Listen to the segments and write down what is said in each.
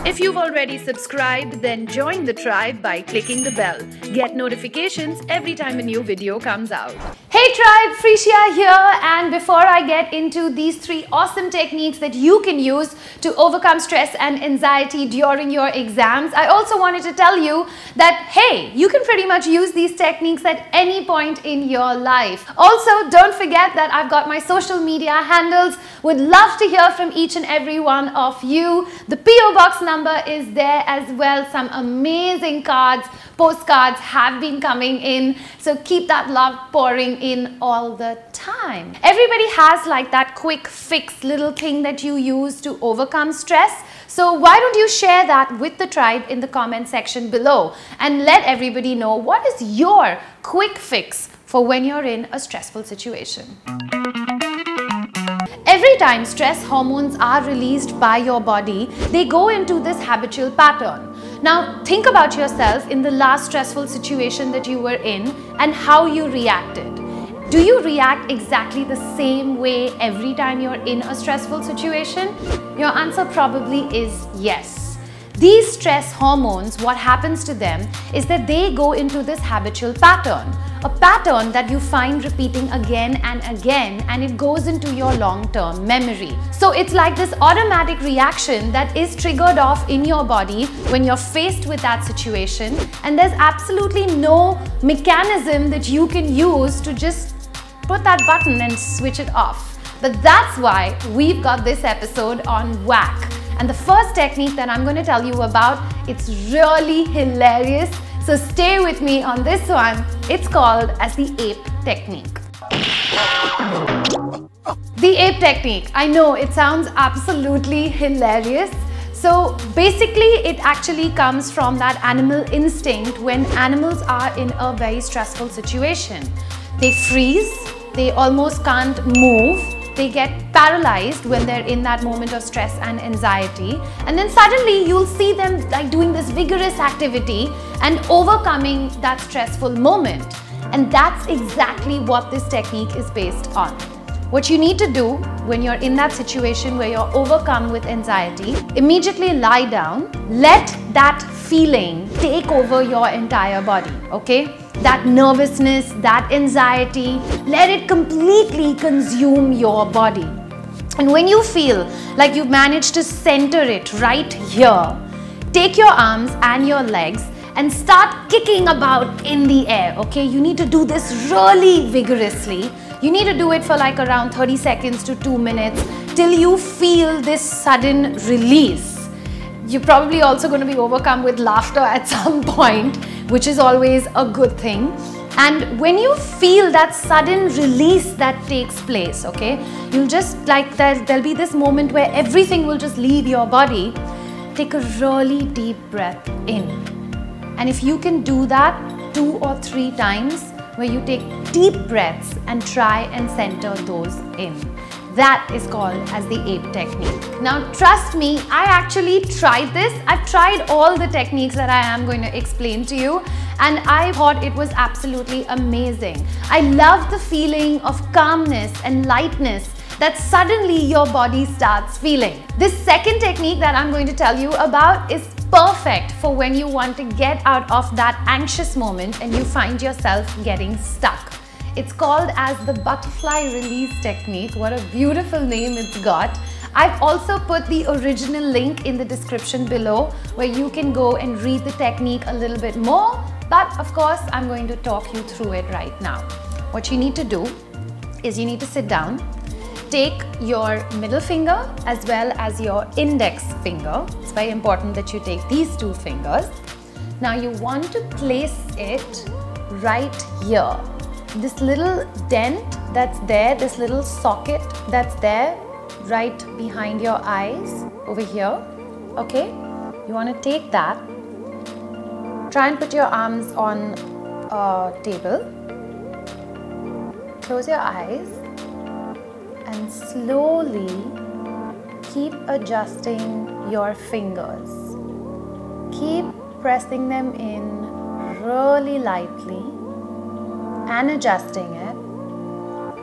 If you've already subscribed, then join the tribe by clicking the bell. Get notifications every time a new video comes out. Hey tribe, Frisia here, and before I get into these 3 awesome techniques that you can use to overcome stress and anxiety during your exams, I also wanted to tell you that hey, you can pretty much use these techniques at any point in your life. Also, don't forget that I've got my social media handles. Would love to hear from each and every one of you. The PO box number is there as well. Some amazing cards, postcards have been coming in, so keep that love pouring in all the time. Everybody has like that quick fix little thing that you use to overcome stress. So why don't you share that with the tribe in the comment section below and let everybody know what is your quick fix for when you're in a stressful situation. Every time stress hormones are released by your body, they go into this habitual pattern. Now think about yourself in the last stressful situation that you were in and how you reacted. Do you react exactly the same way every time you're in a stressful situation? Your answer probably is yes. These stress hormones, what happens to them is that they go into this habitual pattern. A pattern that you find repeating again and again, and it goes into your long-term memory. So it's like this automatic reaction that is triggered off in your body when you're faced with that situation, and there's absolutely no mechanism that you can use to just put that button and switch it off. But that's why we've got this episode on WAC. And the first technique that I'm going to tell you about, it's really hilarious. So stay with me on this one. It's called as the ape technique. The ape technique. I know it sounds absolutely hilarious. So basically it actually comes from that animal instinct when animals are in a very stressful situation. They freeze, they almost can't move. They get paralyzed when they're in that moment of stress and anxiety, and then suddenly you'll see them like doing this vigorous activity and overcoming that stressful moment. And that's exactly what this technique is based on. What you need to do when you're in that situation where you're overcome with anxiety, immediately lie down, let that feeling take over your entire body, okay? That nervousness, that anxiety, let it completely consume your body. And when you feel like you've managed to center it right here, take your arms and your legs and start kicking about in the air, okay? You need to do this really vigorously. You need to do it for like around 30 seconds to 2 minutes till you feel this sudden release. You're probably also going to be overcome with laughter at some point, which is always a good thing. And when you feel that sudden release that takes place, okay, you'll just like there'll be this moment where everything will just leave your body. Take a really deep breath in. And if you can do that 2 or 3 times, where you take deep breaths and try and center those in. That is called as the ape technique. Now trust me, I actually tried this. I've tried all the techniques that I am going to explain to you, and I thought it was absolutely amazing. I love the feeling of calmness and lightness that suddenly your body starts feeling. This second technique that I'm going to tell you about is perfect for when you want to get out of that anxious moment and you find yourself getting stuck. It's called as the butterfly release technique. What a beautiful name it's got. I've also put the original link in the description below where you can go and read the technique a little bit more. But of course, I'm going to talk you through it right now. What you need to do is you need to sit down, take your middle finger as well as your index finger. It's very important that you take these 2 fingers. Now you want to place it right here. This little dent that's there, this little socket that's there right behind your eyes over here, okay? You want to take that, try and put your arms on a table, close your eyes and slowly keep adjusting your fingers. Keep pressing them in really lightly and adjusting it.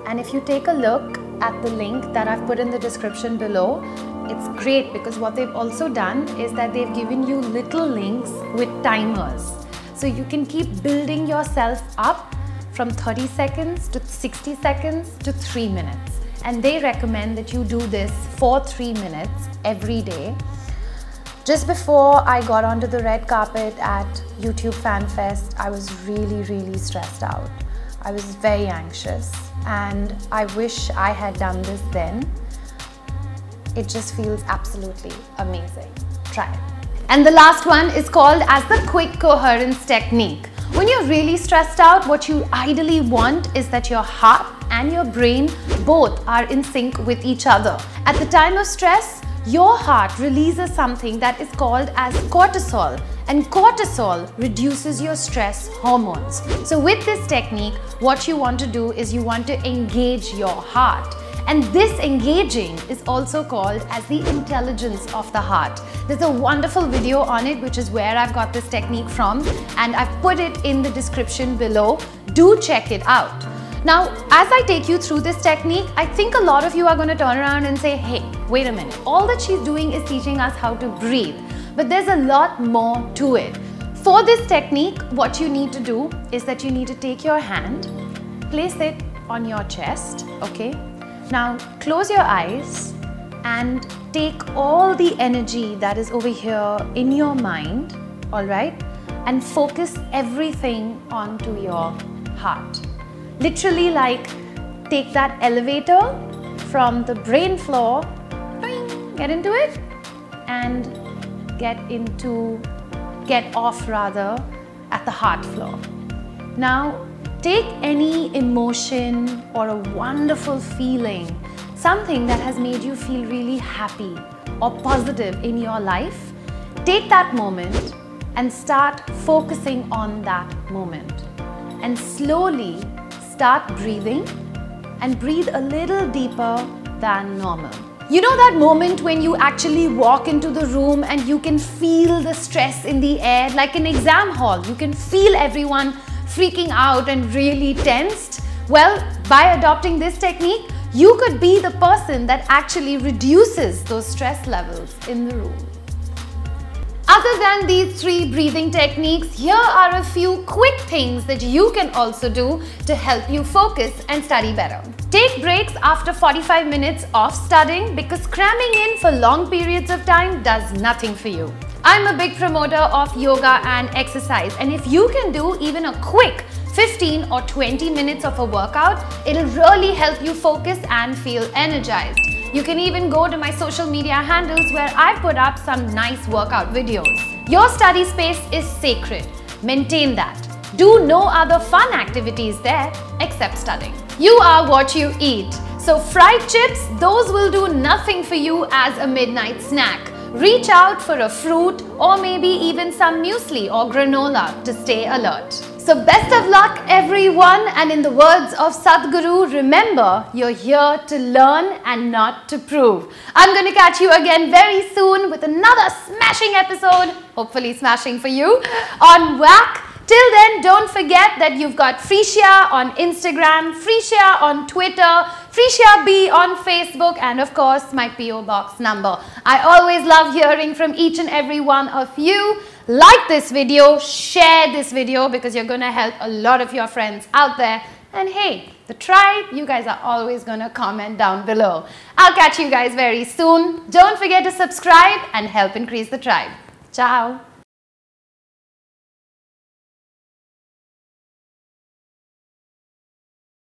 And if you take a look at the link that I've put in the description below, it's great because what they've also done is that they've given you little links with timers. So you can keep building yourself up from 30 seconds to 60 seconds to 3 minutes. And they recommend that you do this for 3 minutes every day. Just before I got onto the red carpet at YouTube Fan Fest, I was really stressed out. I was very anxious and I wish I had done this then. It just feels absolutely amazing. Try it. And the last one is called as the quick coherence technique. When you're really stressed out, what you ideally want is that your heart and your brain both are in sync with each other. At the time of stress, your heart releases something that is called as cortisol, and cortisol reduces your stress hormones. So with this technique, what you want to do is you want to engage your heart. And this engaging is also called as the intelligence of the heart. There's a wonderful video on it, which is where I've got this technique from, and I've put it in the description below. Do check it out. Now, as I take you through this technique, I think a lot of you are going to turn around and say, hey, wait a minute. All that she's doing is teaching us how to breathe. But there's a lot more to it. For this technique, what you need to do is that you need to take your hand, place it on your chest, okay? Now, close your eyes and take all the energy that is over here in your mind, all right? And focus everything onto your heart. Literally, like, take that elevator from the brain floor, get into it, and get off rather at the heart floor. Now, take any emotion or a wonderful feeling, something that has made you feel really happy or positive in your life. Take that moment and start focusing on that moment. And slowly start breathing and breathe a little deeper than normal. You know that moment when you actually walk into the room and you can feel the stress in the air, like an exam hall. You can feel everyone freaking out and really tensed. Well, by adopting this technique, you could be the person that actually reduces those stress levels in the room. Other than these 3 breathing techniques, here are a few quick things that you can also do to help you focus and study better. Take breaks after 45 minutes of studying because cramming in for long periods of time does nothing for you. I'm a big promoter of yoga and exercise, and if you can do even a quick 15 or 20 minutes of a workout, it'll really help you focus and feel energized. You can even go to my social media handles where I put up some nice workout videos. Your study space is sacred. Maintain that. Do no other fun activities there except studying. You are what you eat. So fried chips, those will do nothing for you as a midnight snack. Reach out for a fruit or maybe even some muesli or granola to stay alert. So best of luck everyone, and in the words of Sadhguru, remember, you're here to learn and not to prove. I'm going to catch you again very soon with another smashing episode, hopefully smashing for you, on WAC. Till then, don't forget that you've got Freesia on Instagram, Freesia on Twitter, Freesia B on Facebook, and of course my PO Box number. I always love hearing from each and every one of you. Like this video, share this video because you're going to help a lot of your friends out there. And hey, the tribe, you guys are always going to comment down below. I'll catch you guys very soon. Don't forget to subscribe and help increase the tribe. Ciao.